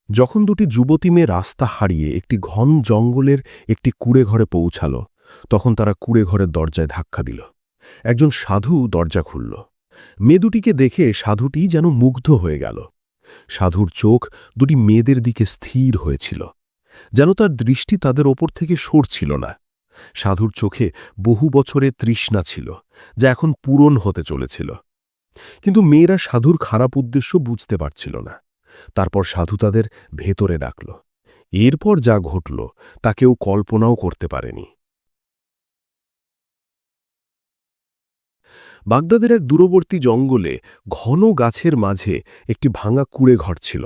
যখন দুটি যুবতী মেয়ে রাস্তা হারিয়ে একটি ঘন জঙ্গলের একটি কুঁড়ে ঘরে পৌঁছাল, তখন তারা কুঁড়ে ঘরের দরজায় ধাক্কা দিল। একজন সাধু দরজা খুলল। মেয়ে দুটিকে দেখে সাধুটি যেন মুগ্ধ হয়ে গেল। সাধুর চোখ দুটি মেয়েদের দিকে স্থির হয়েছিল, যেন তার দৃষ্টি তাদের ওপর থেকে সরছিল না। সাধুর চোখে বহু বছরের তৃষ্ণা ছিল, যা এখন পূরণ হতে চলেছিল। কিন্তু মেয়েরা সাধুর খারাপ উদ্দেশ্য বুঝতে পারছিল না। তারপর সাধু তাদের ভেতরে ডাকল। এরপর যা ঘটল তা কেউ কল্পনাও করতে পারেনি। বাগদাদের এক দূরবর্তী জঙ্গলে ঘন গাছের মাঝে একটি ভাঙা কুঁড়ে ঘর ছিল।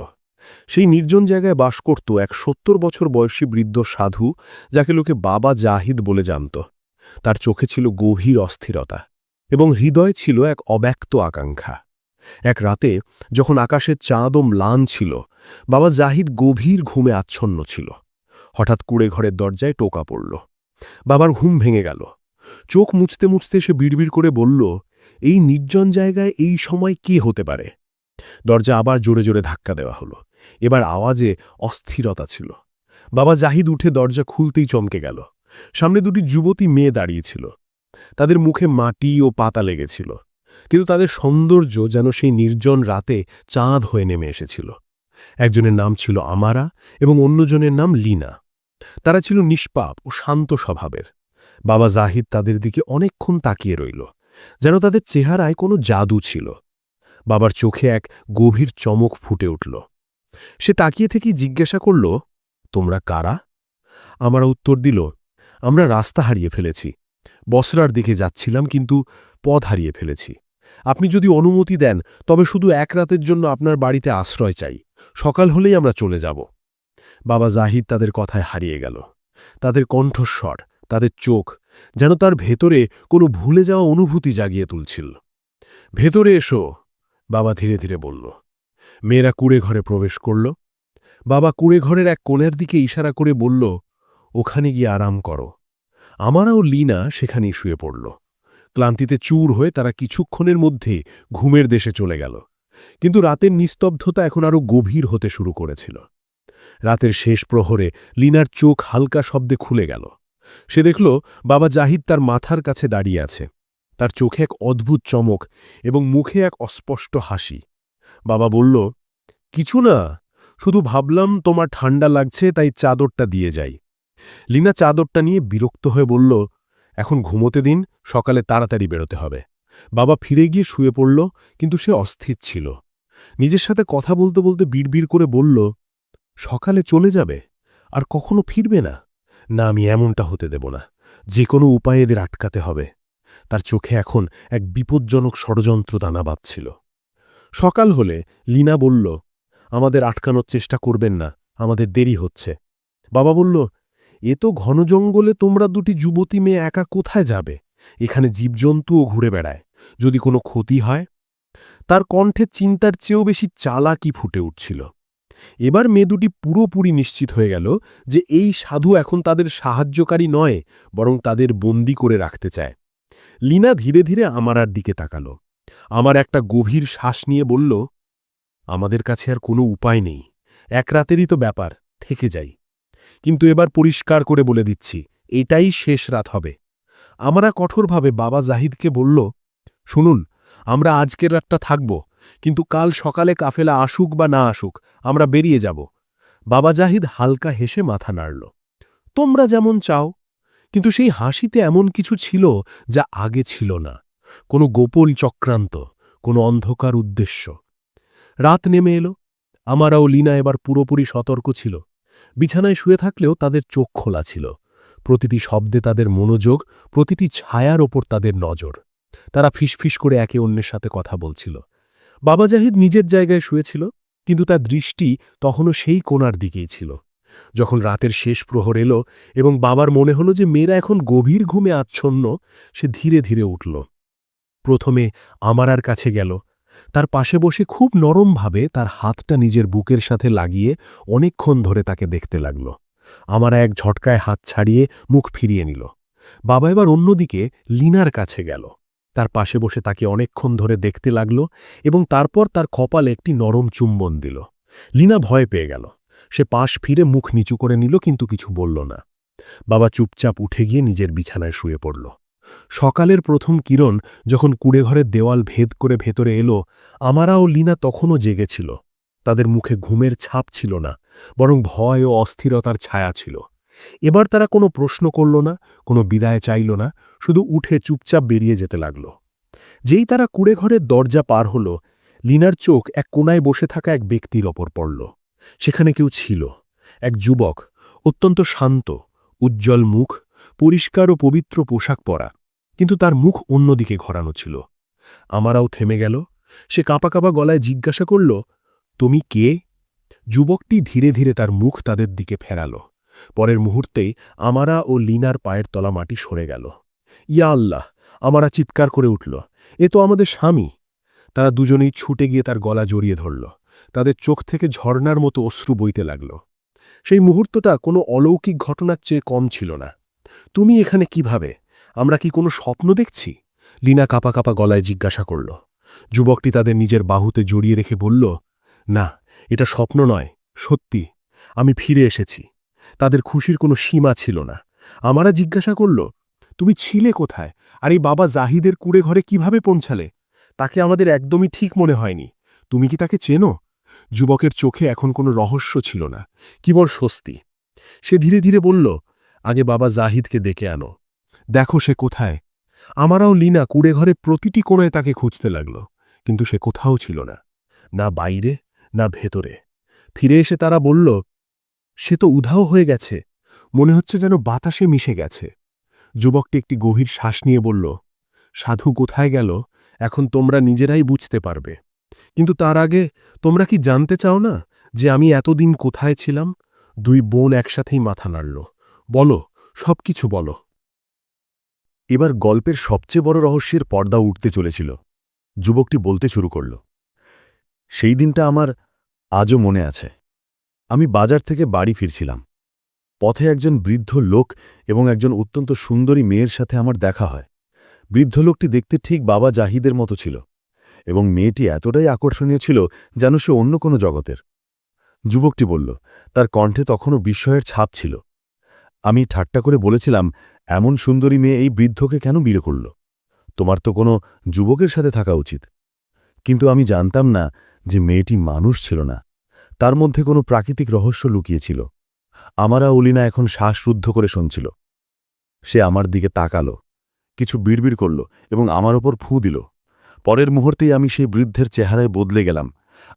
সেই নির্জন জায়গায় বাস করত এক ৭০ বছর বয়সী বৃদ্ধ সাধু, যাকে লোকে বাবা জাহিদ বলে জানত। তার চোখে ছিল গভীর অস্থিরতা এবং হৃদয়ে ছিল এক অব্যক্ত আকাঙ্ক্ষা। এক রাতে যখন আকাশের চাঁদ ও ম্লান ছিল, বাবা জাহিদ গভীর ঘুমে আচ্ছন্ন ছিল। হঠাৎ কুঁড়ে ঘরের দরজায় টোকা পড়ল। বাবার ঘুম ভেঙে গেল। চোখ মুছতে মুছতে সে বিড়বিড় করে বলল, এই নির্জন জায়গায় এই সময় কে হতে পারে? দরজা আবার জোরে জোরে ধাক্কা দেওয়া হলো। এবার আওয়াজে অস্থিরতা ছিল। বাবা জাহিদ উঠে দরজা খুলতেই চমকে গেল। সামনে দুটি যুবতী মেয়ে দাঁড়িয়েছিল। তাদের মুখে মাটি ও পাতা লেগেছিল, কিন্তু তাদের সৌন্দর্য যেন সেই নির্জন রাতে চাঁদ হয়ে নেমে এসেছিল। একজনের নাম ছিল আমারা এবং অন্যজনের নাম লিনা। তারা ছিল নিষ্পাপ ও শান্ত স্বভাবের। বাবা জাহিদ তাদের দিকে অনেকক্ষণ তাকিয়ে রইল, যেন তাদের চেহারায় কোনো জাদু ছিল। বাবার চোখে এক গভীর চমক ফুটে উঠল। সে তাকিয়ে থেকেই জিজ্ঞাসা করল, তোমরা কারা? আমারা উত্তর দিল, আমরা রাস্তা হারিয়ে ফেলেছি। বসরার দিকে যাচ্ছিলাম, কিন্তু পথ হারিয়ে ফেলেছি। আপনি যদি অনুমতি দেন তবে শুধু এক রাতের জন্য আপনার বাড়িতে আশ্রয় চাই। সকাল হলেই আমরা চলে যাব। বাবা জাহিদ তাদের কথায় হারিয়ে গেল। তাদের কণ্ঠস্বর, তাদের চোখ যেন তার ভেতরে কোনো ভুলে যাওয়া অনুভূতি জাগিয়ে তুলছিল। ভেতরে এসো, বাবা ধীরে ধীরে বলল। মেয়েরা কুঁড়ে ঘরে প্রবেশ করল। বাবা কুঁড়ে ঘরের এক কোণের দিকে ইশারা করে বলল, ওখানে গিয়ে আরাম করো। আমারাও লিনা সেখানেই শুয়ে পড়ল। ক্লান্তিতে চূর হয়ে তারা কিছুক্ষণের মধ্যে ঘুমের দেশে চলে গেল। কিন্তু রাতের নিস্তব্ধতা এখন আরও গভীর হতে শুরু করেছিল। রাতের শেষ প্রহরে লিনার চোখ হালকা শব্দে খুলে গেল। সে দেখল বাবা জাহিদ তার মাথার কাছে দাঁড়িয়ে আছে। তার চোখে এক অদ্ভুত চমক এবং মুখে এক অস্পষ্ট হাসি। বাবা বলল, কিছু না, শুধু ভাবলাম তোমার ঠান্ডা লাগছে, তাই চাদরটা দিয়ে যাই। লিনা চাদরটা নিয়ে বিরক্ত হয়ে বলল, এখন ঘুমোতে দিন, সকালে তাড়াতাড়ি বেরোতে হবে। বাবা ফিরে গিয়ে শুয়ে পড়ল, কিন্তু সে অস্থির ছিল। নিজের সাথে কথা বলতে বলতে বিড়বিড় করে বলল, সকালে চলে যাবে আর কখনো ফিরবে না? না, আমি এমনটা হতে দেব না। যে কোনো উপায়ে এদের আটকাতে হবে। তার চোখে এখন এক বিপজ্জনক ষড়যন্ত্র দানা বাঁধছিল। সকাল হলে লিনা বলল, আমাদের আটকানোর চেষ্টা করবেন না, আমাদের দেরি হচ্ছে। বাবা বলল, এ তো ঘন জঙ্গলে, তোমরা দুটি যুবতী মেয়ে একা কোথায় যাবে? এখানে জীবজন্তুও ঘুরে বেড়ায়, যদি কোনো ক্ষতি হয়। তার কণ্ঠে চিন্তার চেয়েও বেশি চালাকি ফুটে উঠছিল। এবার মেয়ে দুটি পুরোপুরি নিশ্চিত হয়ে গেল যে এই সাধু এখন তাদের সাহায্যকারী নয়, বরং তাদের বন্দী করে রাখতে চায়। লিনা ধীরে ধীরে আমারার দিকে তাকাল। আমার একটা গভীর শ্বাস নিয়ে বলল, আমাদের কাছে আর কোনো উপায় নেই। এক রাতেরই তো ব্যাপার, থেকে যাই। কিন্তু এবার পরিষ্কার করে বলে দিচ্ছি, এটাই শেষ রাত হবে। আমরা কঠোরভাবে বাবা জাহিদকে বলল, শুনুন, আমরা আজকের রাতটা থাকব, কিন্তু কাল সকালে কাফেলা আসুক বা না আসুক, আমরা বেরিয়ে যাব। বাবা জাহিদ হালকা হেসে মাথা নাড়ল। তোমরা যেমন চাও। কিন্তু সেই হাসিতে এমন কিছু ছিল যা আগে ছিল না। কোনো গোপন চক্রান্ত, কোনো অন্ধকার উদ্দেশ্য। রাত নেমে এলো। আমারাও লিনা এবার পুরোপুরি সতর্ক ছিল। বিছানায় শুয়ে থাকলেও তাদের চোখ খোলা ছিল। প্রতিটি শব্দে তাদের মনোযোগ, প্রতিটি ছায়ার ওপর তাদের নজর। তারা ফিসফিস করে একে অন্যের সাথে কথা বলছিল। বাবা জাহিদ নিজের জায়গায় শুয়েছিল, কিন্তু তার দৃষ্টি তখনও সেই কোণার দিকেই ছিল। যখন রাতের শেষ প্রহর এলো এবং বাবার মনে হলো যে মেয়েরা এখন গভীর ঘুমে আচ্ছন্ন, সে ধীরে ধীরে উঠল। প্রথমে আমারার কাছে গেল। তার পাশে বসে খুব নরমভাবে তার হাতটা নিজের বুকের সাথে লাগিয়ে অনেকক্ষণ ধরে তাকে দেখতে লাগল। আমারা এক ঝটকায় হাত ছাড়িয়ে মুখ ফিরিয়ে নিল। বাবা এবার অন্যদিকে লিনার কাছে গেল। তার পাশে বসে তাকে অনেকক্ষণ ধরে দেখতে লাগল এবং তারপর তার কপালে একটি নরম চুম্বন দিল। লিনা ভয় পেয়ে গেল। সে পাশ ফিরে মুখ নিচু করে নিল, কিন্তু কিছু বলল না। বাবা চুপচাপ উঠে গিয়ে নিজের বিছানায় শুয়ে পড়ল। সকালের প্রথম কিরণ যখন কুঁড়েঘরের দেওয়াল ভেদ করে ভেতরে এলো, আমারা ও লীনা তখনও জেগেছিল। তাদের মুখে ঘুমের ছাপ ছিল না, বরং ভয় ও অস্থিরতার ছায়া ছিল। এবার তারা কোনো প্রশ্ন করল না, কোনো বিদায় চাইল না, শুধু উঠে চুপচাপ বেরিয়ে যেতে লাগল। যেই তারা কুঁড়েঘরের দরজা পার হল, লীনার চোখ এক কোণায় বসে থাকা এক ব্যক্তির ওপর পড়ল। সেখানে কেউ ছিল, এক যুবক, অত্যন্ত শান্ত, উজ্জ্বল মুখ, পরিষ্কার ও পবিত্র পোশাক পরা, কিন্তু তার মুখ অন্যদিকে ঘোরানো ছিল। আমারাও থেমে গেল। সে কাঁপা কাঁপা গলায় জিজ্ঞাসা করল, তুমি কে? যুবকটি ধীরে ধীরে তার মুখ তাদের দিকে ফেরাল। পরের মুহূর্তেই আমারা ও লীনার পায়ের তলা মাটি সরে গেল। ইয়া আল্লাহ! আমারা চিৎকার করে উঠল, এ তো আমাদের স্বামী! তারা দুজনেই ছুটে গিয়ে তার গলা জড়িয়ে ধরল। তাদের চোখ থেকে ঝর্ণার মতো অশ্রু বইতে লাগল। সেই মুহূর্তটা কোনো অলৌকিক ঘটনার চেয়ে কম ছিল না। তুমি এখানে কিভাবে? আমরা কি কোনো স্বপ্ন দেখছি? লীনা কাঁপা কাঁপা গলায় জিজ্ঞাসা করল। যুবকটি তাদের নিজের বাহুতে জড়িয়ে রেখে বলল, না, এটা স্বপ্ন নয়, সত্যি। আমি ফিরে এসেছি। তাদের খুশির কোনো সীমা ছিল না। আমারা জিজ্ঞাসা করল, তুমি ছিলে কোথায়, আর এই বাবা জাহিদের কুঁড়েঘরে কিভাবে পৌঁছালে? তাকে আমাদের একদমই ঠিক মনে হয়নি। তুমি কি তাকে চেনো? যুবকের চোখে এখন কোনো রহস্য ছিল না, কেবল স্বস্তি। সে ধীরে ধীরে বলল, আগে বাবা জাহিদকে ডেকে আনো, দেখো সে কোথায়। আমারাও লীনা কুঁড়েঘরে প্রতিটি কোণায় তাকে খুঁজতে লাগল, কিন্তু সে কোথাও ছিল না, না বাইরে না ভেতরে। ফিরে এসে তারা বলল, সে তো উধাও হয়ে গেছে, মনে হচ্ছে যেন বাতাসে মিশে গেছে। যুবকটি একটি গভীর শ্বাস নিয়ে বলল, সাধু কোথায় গেল এখন তোমরা নিজেরাই বুঝতে পারবে। কিন্তু তার আগে তোমরা কি জানতে চাও না যে আমি এতদিন কোথায় ছিলাম? দুই বোন একসাথেই মাথা নাড়ল। বলো, সবকিছু বলো। এবার গল্পের সবচেয়ে বড় রহস্যের পর্দা উঠতে চলেছিল। যুবকটি বলতে শুরু করল, সেই দিনটা আমার আজও মনে আছে। আমি বাজার থেকে বাড়ি ফিরছিলাম। পথে একজন বৃদ্ধ লোক এবং একজন অত্যন্ত সুন্দরী মেয়ের সাথে আমার দেখা হয়। বৃদ্ধ লোকটি দেখতে ঠিক বাবা জাহিদের মতো ছিল, এবং মেয়েটি এতটাই আকর্ষণীয় ছিল যেন সে অন্য কোনো জগতের। যুবকটি বলল, তার কণ্ঠে তখনও বিস্ময়ের ছাপ ছিল। আমি ঠাট্টা করে বলেছিলাম, এমন সুন্দরী মেয়ে এই বৃদ্ধকে কেন বিয়ে করল? তোমার তো কোনো যুবকের সাথে থাকা উচিত। কিন্তু আমি জানতাম না যে মেয়েটি মানুষ ছিল না, তার মধ্যে কোনো প্রাকৃতিক রহস্য লুকিয়েছিল। আমারা অলিনা এখন শ্বাসরুদ্ধ করে শুনছিল। সে আমার দিকে তাকালো, কিছু বিড়বিড় করল এবং আমার ওপর ফু দিল। পরের মুহূর্তেই আমি সেই বৃদ্ধের চেহারায় বদলে গেলাম।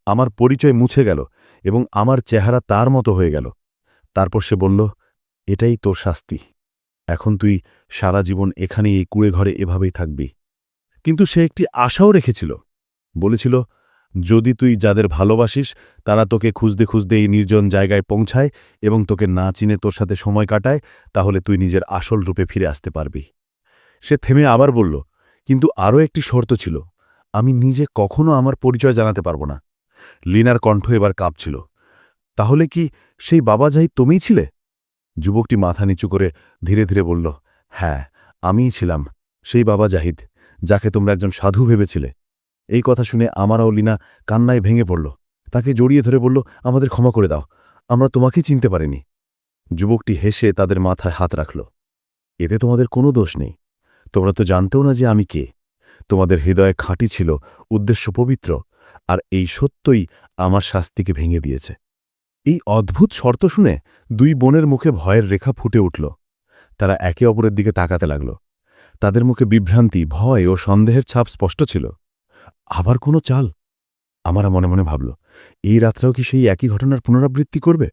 আমার পরিচয় মুছে গেল এবং আমার চেহারা তার মতো হয়ে গেল। তারপর সে বলল, এটাই তোর শাস্তি। এখন তুই সারা জীবন এখানেই এই কুঁড়েঘরে এভাবেই থাকবি। কিন্তু সে একটি আশাও রেখেছিল। বলেছিল, যদি তুই যাদের ভালোবাসিস তারা তোকে খুঁজতে খুঁজতে এই নির্জন জায়গায় পৌঁছায় এবং তোকে না চিনে তোর সাথে সময় কাটায়, তাহলে তুই নিজের আসল রূপে ফিরে আসতে পারবি। সে থেমে আবার বলল, কিন্তু আরও একটি শর্ত ছিল, আমি নিজে কখনো আমার পরিচয় জানাতে পারব না। লীনার কণ্ঠ এবার কাঁপছিল। তাহলে কি সেই বাবা জাহিদ তুমিই ছিলে? যুবকটি মাথা নিচু করে ধীরে ধীরে বলল, হ্যাঁ, আমিই ছিলাম সেই বাবা জাহিদ, যাকে তোমরা একজন সাধু ভেবেছিলে। এই কথা শুনে আমারও লীনা কান্নায় ভেঙে পড়ল। তাকে জড়িয়ে ধরে বলল, আমাদের ক্ষমা করে দাও, আমরা তোমাকেই চিনতে পারিনি। যুবকটি হেসে তাদের মাথায় হাত রাখল। এতে তোমাদের কোনো দোষ নেই। তোমরা তো জানতেও না যে আমি কে। তোমাদের হৃদয়ে খাঁটি ছিল, উদ্দেশ্য পবিত্র, আর এই সত্যই আমার শাস্তিকে ভেঙে দিয়েছে। এই অদ্ভুত শর্ত শুনে দুই বোনের মুখে ভয়ের রেখা ফুটে উঠল। তারা একে অপরের দিকে তাকাতে লাগল। তাদের মুখে বিভ্রান্তি, ভয় ও সন্দেহের ছাপ স্পষ্ট ছিল। আবার কোনো চাল? আমরা মনে মনে ভাবল, এই রাত্রেও কি সেই একই ঘটনার পুনরাবৃত্তি করবে?